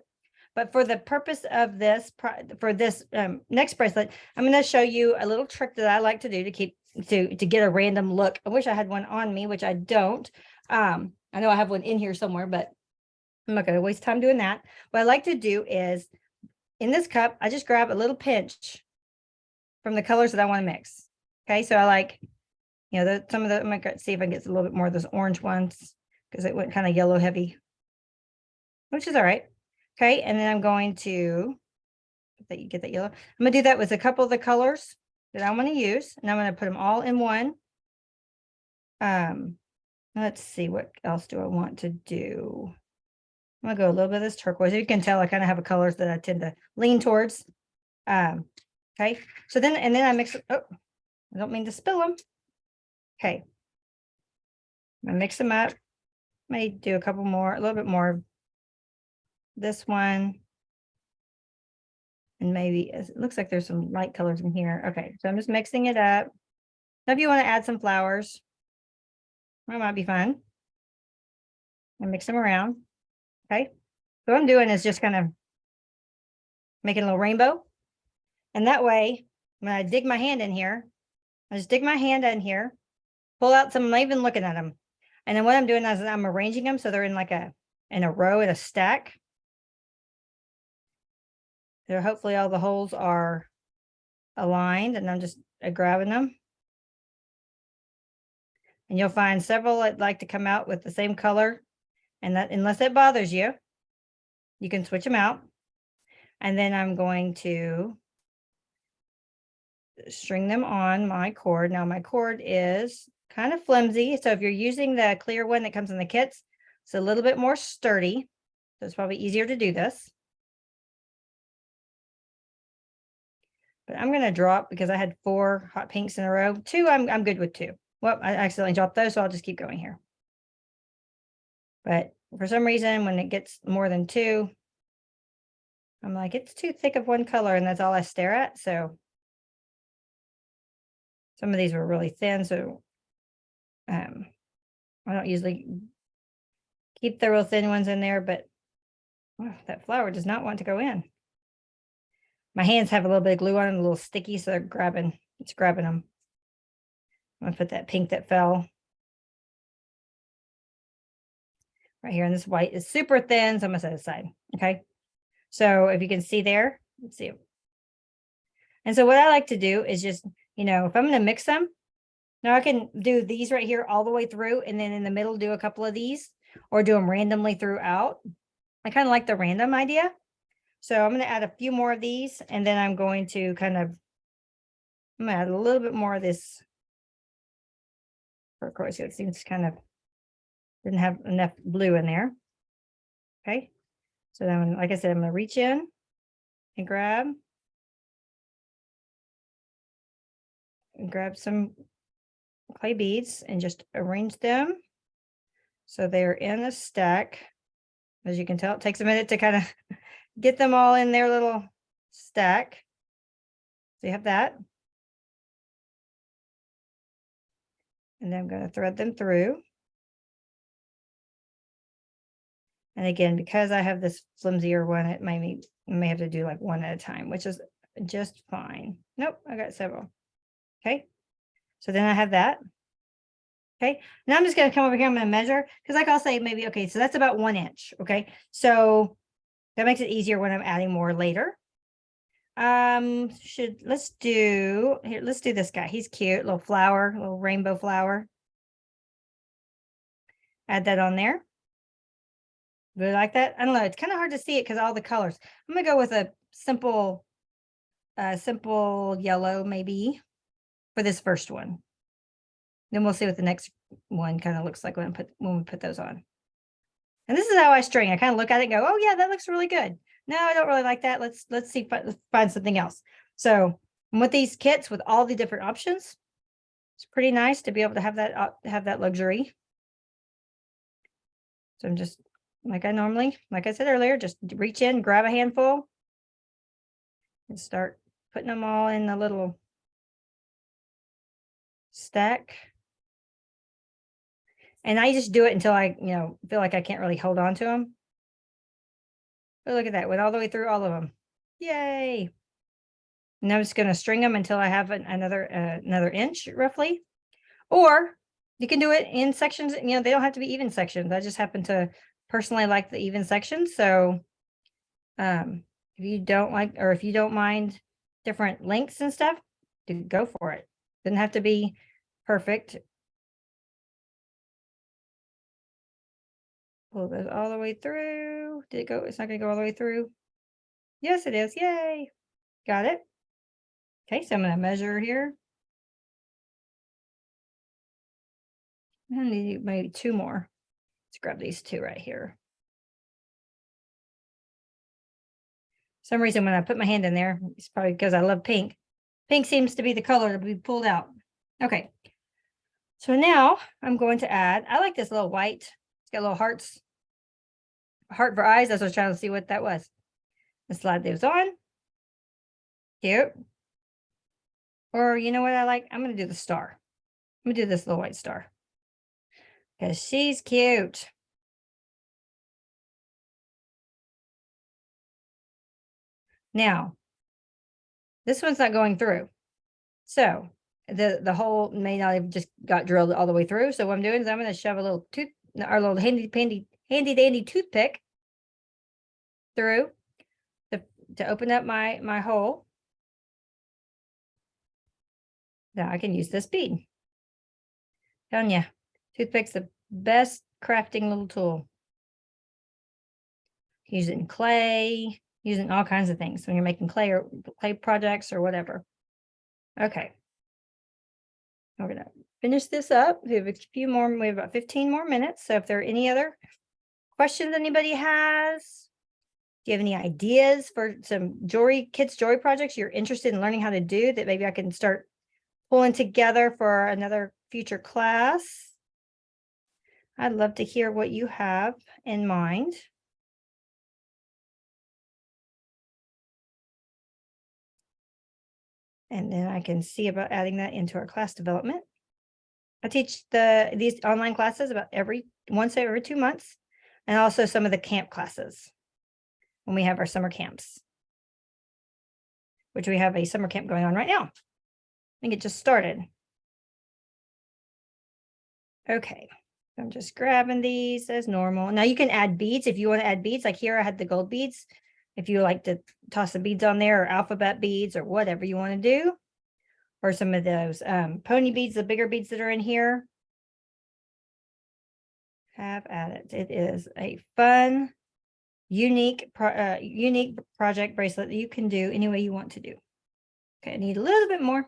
But for the purpose of this, for this next bracelet, I'm going to show you a little trick that I like to do to get a random look. I wish I had one on me, which I don't. I know I have one in here somewhere, but I'm not going to waste time doing that. What I like to do is, in this cup, I just grab a little pinch from the colors that I want to mix. Okay, so I like, some of the, I'm going to see if I can get a little bit more of those orange ones because it went kind of yellow heavy, which is all right. Okay, and then I'm going to, that you get that yellow. I'm going to do that with a couple of the colors that I want to use, and I'm going to put them all in one. Let's see, what else do I want to do? I'm gonna go a little bit of this turquoise. You can tell I kind of have a colors that I tend to lean towards. Okay, so then I mix it. Oh, I don't mean to spill them. Okay, I mix them up. May do a couple more, a little bit more. This one, and maybe it looks like there's some light colors in here. Okay, so I'm just mixing it up. Now, if you want to add some flowers, that might be fun. And mix them around. Okay, so what I'm doing is just kind of making a little rainbow. And that way, when I dig my hand in here, I just dig my hand in here, pull out some, I'm not even looking at them. And then what I'm doing is I'm arranging them so they're in a row, in a stack. So hopefully all the holes are aligned, and I'm just grabbing them. And you'll find several that like to come out with the same color. And that, unless it bothers you, you can switch them out. And then I'm going to string them on my cord. Now my cord is kind of flimsy. So if you're using the clear one that comes in the kits, it's a little bit more sturdy. So it's probably easier to do this. But I'm going to drop because I had 4 hot pinks in a row. 2, I'm good with 2. Well, I accidentally dropped those, so I'll just keep going here. But for some reason, when it gets more than 2, I'm like, it's too thick of one color, and that's all I stare at. So some of these were really thin, so I don't usually keep the real thin ones in there, but oh, that flower does not want to go in. My hands have a little bit of glue on them, a little sticky, so it's grabbing them. I'm gonna put that pink that fell right here, and this white is super thin, so I'm gonna set it aside. Okay, so if you can see there, let's see. And so what I like to do is just, if I'm going to mix them, now I can do these right here all the way through, and then in the middle do a couple of these, or do them randomly throughout. I kind of like the random idea. So I'm going to add a few more of these, and then I'm going to I'm going to add a little bit more of this turquoise. It seems kind of didn't have enough blue in there. Okay. So then, like I said, I'm going to reach in and grab some clay beads and just arrange them so they're in a stack. As you can tell, it takes a minute to kind of get them all in their little stack. So you have that. And then I'm going to thread them through. And again, because I have this flimsier one, I may have to do like one at a time, which is just fine. Nope, I got several. Okay. So then I have that. Okay. Now I'm just going to come over here. I'm going to measure, because like I'll say maybe, okay, so that's about 1 inch. Okay. So that makes it easier when I'm adding more later. Let's do this guy. He's cute. Little flower, little rainbow flower. Add that on there. Really like that. I don't know. It's kind of hard to see it because all the colors. I'm going to go with a simple yellow maybe for this first one. Then we'll see what the next one kind of looks like when we put those on. And this is how I string. I kind of look at it and go, oh yeah, that looks really good. No, I don't really like that. Let's see, let's find something else. So with these kits with all the different options, it's pretty nice to be able to have that luxury. So I'm just like I said earlier, just reach in, grab a handful, and start putting them all in a little stack. And I just do it until I, feel like I can't really hold on to them. But look at that, went all the way through all of them. Yay. And I'm just going to string them until I have another inch roughly. Or you can do it in sections. They don't have to be even sections. I just happen to personally like the even sections. So if you don't like, or if you don't mind different lengths and stuff, go for it. Doesn't have to be perfect. Pull those all the way through. Did it go? It's not going to go all the way through. Yes, it is. Yay. Got it. Okay, so I'm going to measure here. I need maybe 2 more. Let's grab these 2 right here. For some reason, when I put my hand in there, it's probably because I love pink. Pink seems to be the color to be pulled out. Okay. So now I'm going to add, I like this little white. It's got little hearts. Heart for eyes. That's what I was trying to see what that was. Let's slide those on. Cute. Or you know what I like? I'm going to do the star. I'm going to do this little white star. Because she's cute. Now, this one's not going through. So the hole may not have just got drilled all the way through. So what I'm doing is I'm going to shove a little our little handy dandy toothpick through to open up my hole. Now I can use this bead. Telling you, toothpick's the best crafting little tool. Use it in clay, using all kinds of things when you're making clay or clay projects or whatever. Okay. We're gonna finish this up. We have a few more, we have about 15 more minutes. So if there are any other questions anybody has, do you have any ideas for some kids jewelry projects you're interested in learning how to do that maybe I can start pulling together for another future class? I'd love to hear what you have in mind. And then I can see about adding that into our class development. I teach these online classes about once every 2 months, and also some of the camp classes when we have our summer camps, which we have a summer camp going on right now. I think it just started. Okay, I'm just grabbing these as normal. Now you can add beads if you want to add beads. Like here, I had the gold beads. If you like to toss the beads on there, or alphabet beads, or whatever you want to do, or some of those pony beads, the bigger beads that are in here, have at it. It is a fun, unique project bracelet that you can do any way you want to do. Okay, I need a little bit more.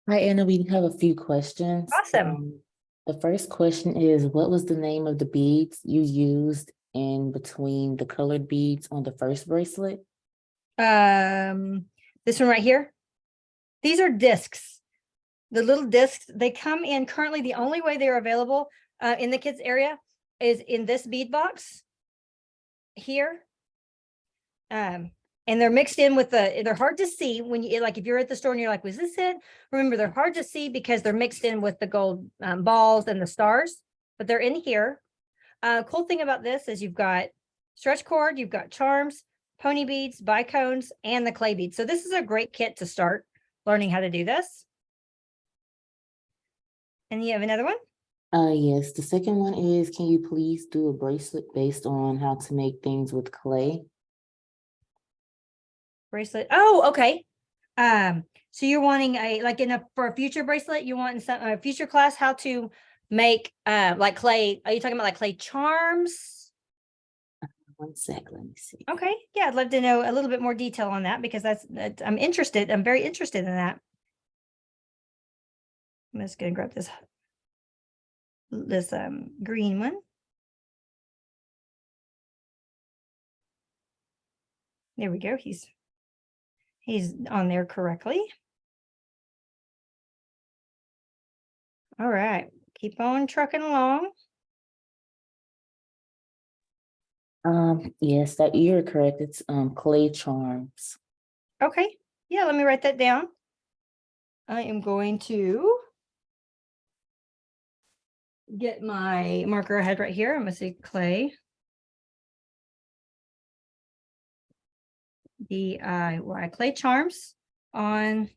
Hi, Anna, we have a few questions. Awesome. The first question is, what was the name of the beads you used in between the colored beads on the first bracelet? This one right here. These are discs. The little discs, they come in currently. The only way they're available in the kids area is in this bead box here. And they're mixed in with they're hard to see when you, like, if you're at the store and you're like, was this it? Remember, they're hard to see because they're mixed in with the gold balls and the stars, but they're in here. Cool thing about this is you've got stretch cord, you've got charms, pony beads, bicones, and the clay beads. So this is a great kit to start learning how to do this. And you have another one? Yes. The second one is, can you please do a bracelet based on how to make things with clay? Bracelet. Oh, okay. So you're wanting for a future bracelet, you want in some future class how to make like clay. Are you talking about like clay charms? 1 sec, let me see. Okay. Yeah, I'd love to know a little bit more detail on that because I'm interested. I'm very interested in that. I'm just gonna grab this green one. There we go. He's on there correctly. All right, keep on trucking along. Yes, that you're correct. It's clay charms. Okay. Yeah, let me write that down. I am going to get my marker ahead right here. I'm gonna say clay. DIY clay charms on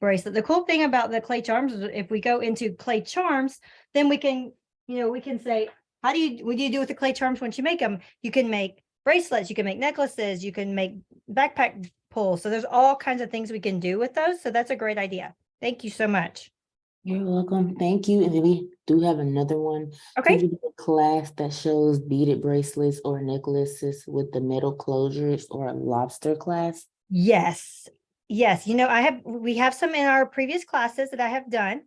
bracelet. The cool thing about the clay charms is if we go into clay charms, then we can, we can say, what do you do with the clay charms once you make them? You can make bracelets, you can make necklaces, you can make backpack pulls. So there's all kinds of things we can do with those. So that's a great idea. Thank you so much. You're welcome. Thank you. And then we do have another one. Okay. Could you do a class that shows beaded bracelets or necklaces with the metal closures, or a lobster class? Yes. Yes. We have some in our previous classes that I have done,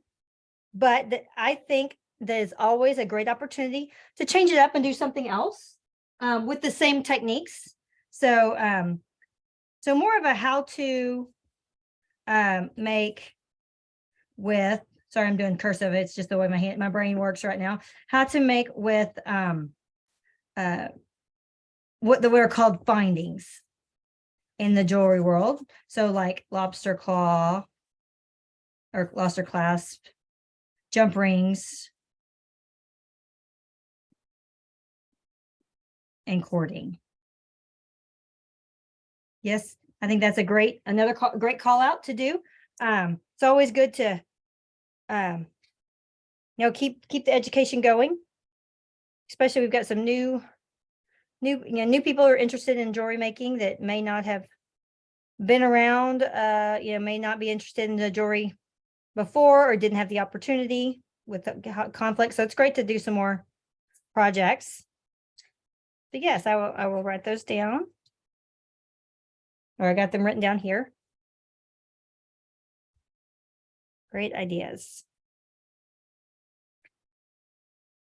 but I think there's always a great opportunity to change it up and do something else with the same techniques. So, so more of a how to make with, sorry, I'm doing cursive. It's just the way my brain works right now. How to make with what are called findings in the jewelry world. So like lobster claw or lobster clasp, jump rings, and cording. Yes, I think that's another great call out to do. It's always good to, keep the education going. Especially we've got some new people who are interested in jewelry making that may not have been around, may not be interested in the jewelry before or didn't have the opportunity with the conflict. So it's great to do some more projects. So yes, I will write those down. Or I got them written down here. Great ideas.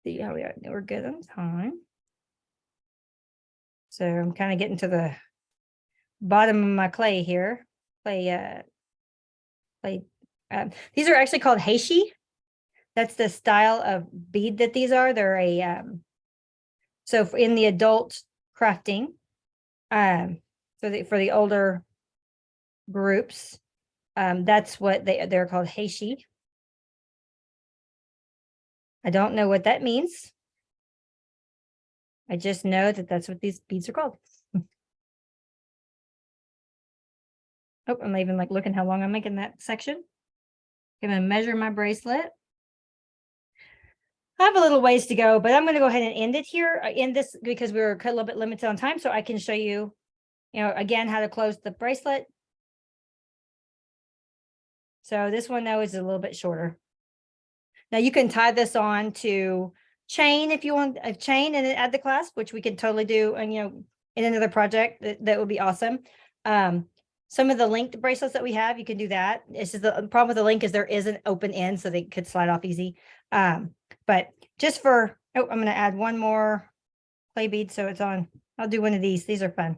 See how we're good on time. So I'm kind of getting to the bottom of my clay here. These are actually called Heishi. That's the style of bead that these are. They're a so in the adult crafting, so for the older groups, that's what they're called Heishi. I don't know what that means. I just know that that's what these beads are called. Oh, I'm even like looking how long I'm making that section. I'm gonna measure my bracelet. I have a little ways to go, but I'm going to go ahead and end it here. End this because we were a little bit limited on time, so I can show you, again, how to close the bracelet. So this one though is a little bit shorter. Now you can tie this on to chain if you want a chain and then add the clasp, which we could totally do, and in another project that would be awesome. Some of the linked bracelets that we have, you can do that. It's just the problem with the link is there is an open end, so they could slide off easy. But just for, I'm going to add one more clay bead. So it's on, I'll do one of these. These are fun.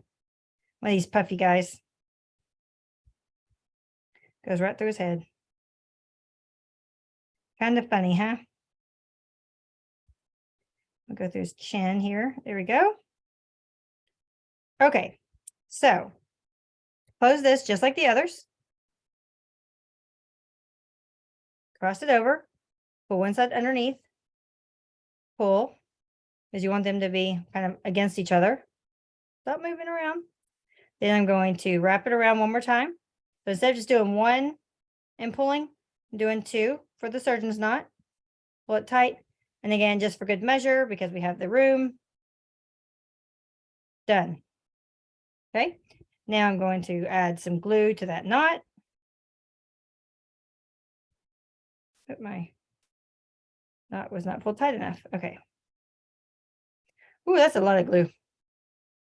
One of these puffy guys. Goes right through his head. Kind of funny, huh? I'll go through his chin here. There we go. Okay. So close this just like the others. Cross it over. Pull one side underneath. Pull, because you want them to be kind of against each other. Stop moving around. Then I'm going to wrap it around one more time. So instead of just doing one and pulling, I'm doing two for the surgeon's knot. Pull it tight. And again, just for good measure, because we have the room. Done. Okay. Now I'm going to add some glue to that knot. But my knot was not pulled tight enough. Okay. Ooh, that's a lot of glue.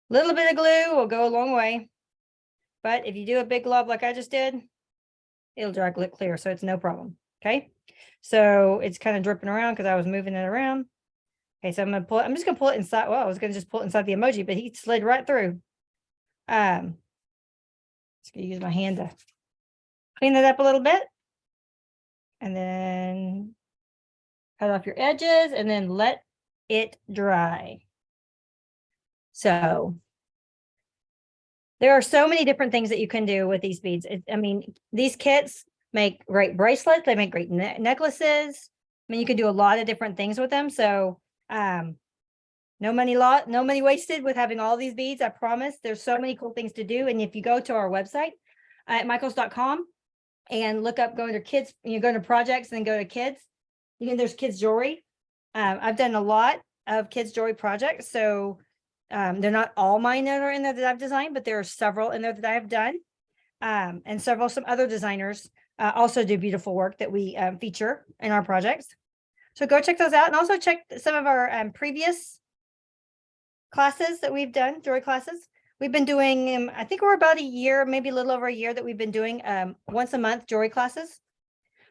A little bit of glue will go a long way. But if you do a big glob like I just did, it'll dry clear, so it's no problem. Okay. So it's kind of dripping around because I was moving it around. Okay, so I'm just gonna pull it inside. Well, I was gonna just pull it inside the emoji, but he slid right through. Just gonna use my hand to clean it up a little bit. And then cut off your edges and then let it dry. So there are so many different things that you can do with these beads. I mean, these kits make great bracelets. They make great necklaces. I mean, you can do a lot of different things with them. So no money wasted with having all these beads. I promise. There's so many cool things to do. And if you go to our website at michaels.com and look up, go to kids, you go to projects and then go to kids, there's kids jewelry. I've done a lot of kids jewelry projects. So they're not all mine that are in there that I've designed, but there are several in there that I have done. And some other designers also do beautiful work that we feature in our projects. So go check those out, and also check some of our previous classes that we've done, jewelry classes. We've been doing, I think we're about a year, maybe a little over a year that we've been doing once a month jewelry classes.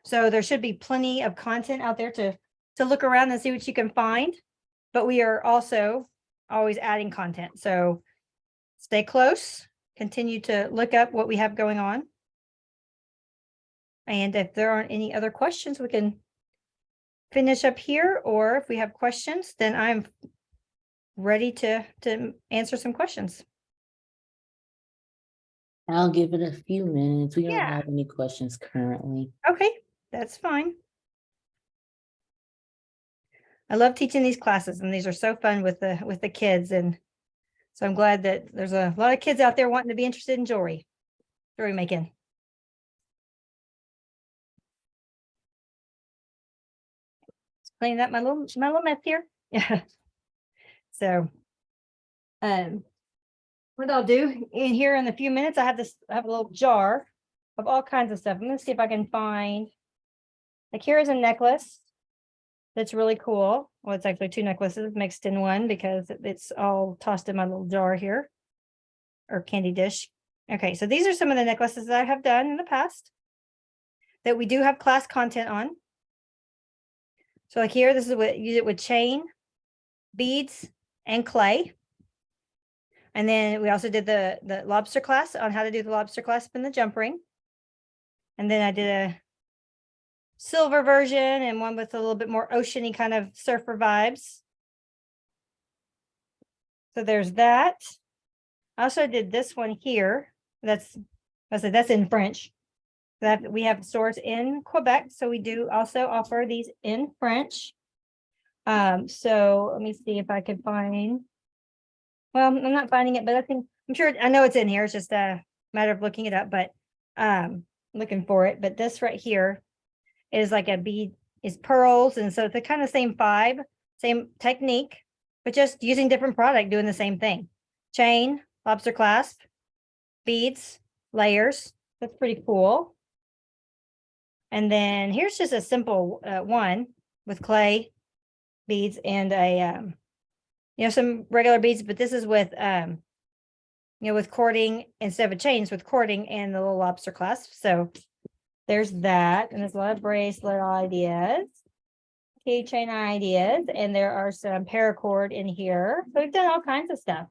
So there should be plenty of content out there to look around and see what you can find. But we are also always adding content. So stay close, continue to look up what we have going on. And if there aren't any other questions, we can finish up here, or if we have questions, then I'm ready to answer some questions. I'll give it a few minutes. We don't Yeah. have any questions currently. Okay, that's fine. I love teaching these classes, and these are so fun with the kids, and so I'm glad that there's a lot of kids out there wanting to be interested in jewelry making. Cleaning up my little mess here. Yeah. So, what I'll do in here in a few minutes, I have a little jar of all kinds of stuff. I'm gonna see if I can find, like, here is a necklace That's really cool. Well, it's actually 2 necklaces mixed in one because it's all tossed in my little jar here or candy dish. Okay, so these are some of the necklaces that I have done in the past that we do have class content on. So like here, this is what use it with chain, beads, and clay. And then we also did the lobster class on how to do the lobster clasp and the jump ring. And then I did a silver version and one with a little bit more oceany kind of surfer vibes. So there's that. I also did this one here. That's in French. That we have stores in Quebec, so we do also offer these in French. So let me see if I can find. Well, I'm not finding it, but I'm sure I know it's in here. It's just a matter of looking it up, but looking for it. But this right here is like a bead, is pearls, and so it's the kind of same vibe, same technique, but just using different product, doing the same thing. Chain, lobster clasp, beads, layers. That's pretty cool. And then here's just a simple one with clay, beads, and a some regular beads, but this is with with cording instead of a chains, with cording and the little lobster clasp. So there's that, and there's a lot of bracelet ideas, keychain ideas, and there are some paracord in here. So we've done all kinds of stuff.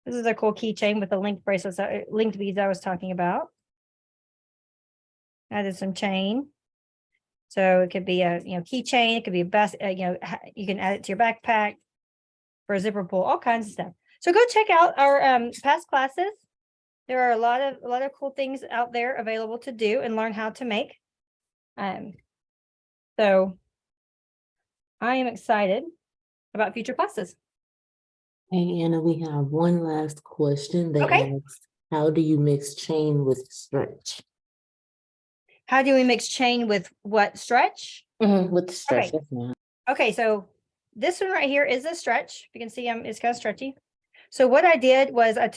This is a cool keychain with the linked bracelets, linked beads I was talking about. Added some chain. So it could be a keychain, it could be a best, you can add it to your backpack for a zipper pull, all kinds of stuff. So go check out our past classes. There are a lot of cool things out there available to do and learn how to make. So I am excited about future classes. Hey, Anna, we have one last question. They asked, how do you mix chain with stretch? How do we mix chain with what? Stretch? With stretch. Okay, so this one right here is a stretch. You can see it's kind of stretchy. So what I did was I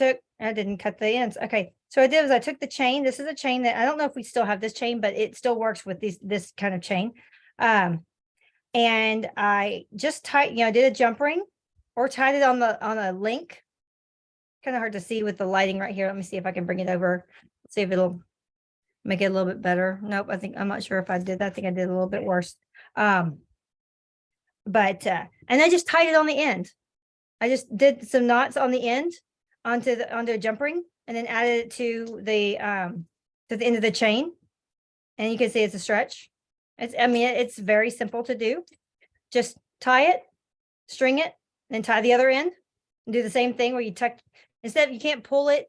didn't cut the ends. Okay, so I took the chain. This is a chain that I don't know if we still have this chain, but it still works with this kind of chain. And I just did a jump ring or tied it on a link. Kind of hard to see with the lighting right here. Let me see if I can bring it over. See if it'll make it a little bit better. Nope, I'm not sure if I did that. I think I did a little bit worse. And I just tied it on the end. I just did some knots on the end onto a jump ring, and then added it to the end of the chain. And you can see it's a stretch. It's very simple to do. Just tie it, string it, then tie the other end, and do the same thing where you tuck. Instead of, you can't pull the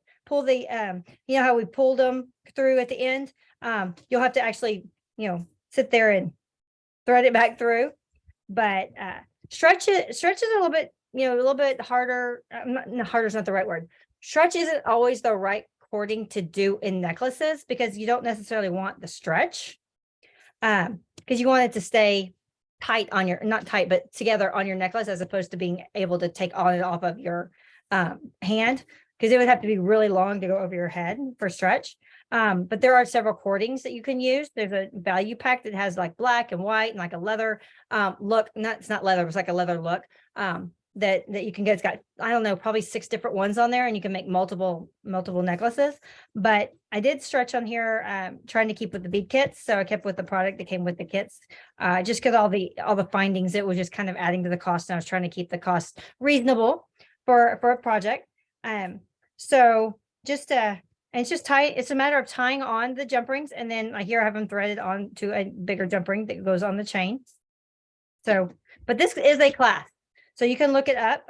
how we pulled them through at the end. You'll have to actually sit there and thread it back through. But stretch is a little bit a little bit harder. Harder is not the right word. Stretch isn't always the right cording to do in necklaces because you don't necessarily want the stretch, because you want it to stay tight on your, not tight, but together on your necklace, as opposed to being able to take on and off of your hand, because it would have to be really long to go over your head for stretch. But there are several cordings that you can use. There's a value pack that has like black and white and like a leather look. It's not leather, it's like a leather look that you can get. It's got, I don't know, probably 6 different ones on there, and you can make multiple necklaces. But I did stretch on here, trying to keep with the bead kits. So I kept with the product that came with the kits, just because all the findings, it was just kind of adding to the cost. And I was trying to keep the cost reasonable for a project. So just and it's just it's a matter of tying on the jump rings, and then here I have them threaded on to a bigger jump ring that goes on the chain. So, but this is a class, so you can look it up.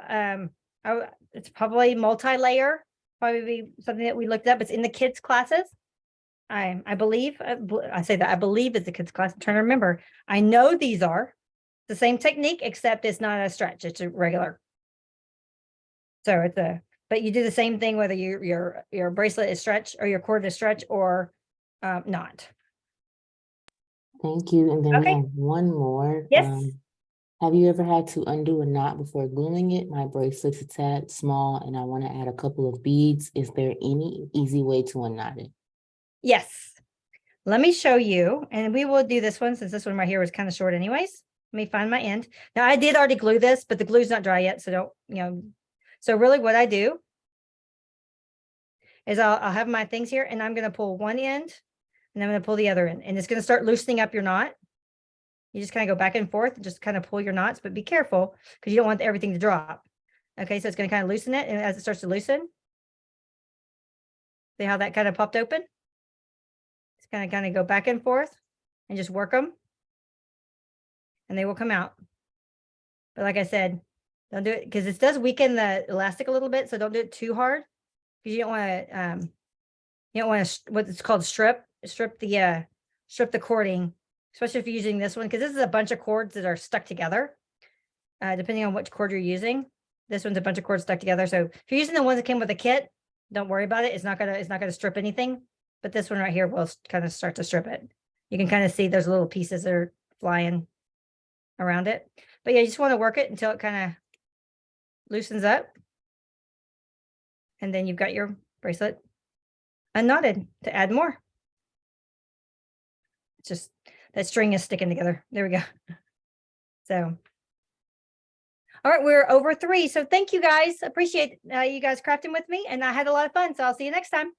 It's probably multi-layer, probably something that we looked up. It's in the kids classes. I believe, I say that I believe it's a kids class. I'm trying to remember. I know these are the same technique, except it's not a stretch. It's a regular. So it's but you do the same thing whether your bracelet is stretched or your cord is stretched or not. Thank you. And then we have one more. Yes. Have you ever had to undo a knot before gluing it? My bracelet's a tad small and I want to add a couple of beads. Is there any easy way to unknot it? Yes. Let me show you, and we will do this one since this one right here was kind of short anyways. Let me find my end. Now I did already glue this, but the glue's not dry yet. So don't, so really what I do is I'll have my things here and I'm going to pull one end and I'm going to pull the other end and it's going to start loosening up your knot. You just kind of go back and forth and just kind of pull your knots, but be careful because you don't want everything to drop. Okay. So it's going to kind of loosen it. And as it starts to loosen, see how that kind of popped open? It's kind of go back and forth and just work them and they will come out. But like I said, don't do it because it does weaken the elastic a little bit. So don't do it too hard because you don't want to, what it's called strip the cording, especially if you're using this one, because this is a bunch of cords that are stuck together. Depending on which cord you're using, this one's a bunch of cords stuck together. So if you're using the ones that came with a kit, don't worry about it. It's not gonna strip anything. But this one right here will kind of start to strip it. You can kind of see there's little pieces that are flying around it. But yeah, you just want to work it until it kind of loosens up. And then you've got your bracelet unknotted to add more. It's just that string is sticking together. There we go. So, all right, we're over 3. So thank you guys. Appreciate you guys crafting with me. And I had a lot of fun. So I'll see you next time.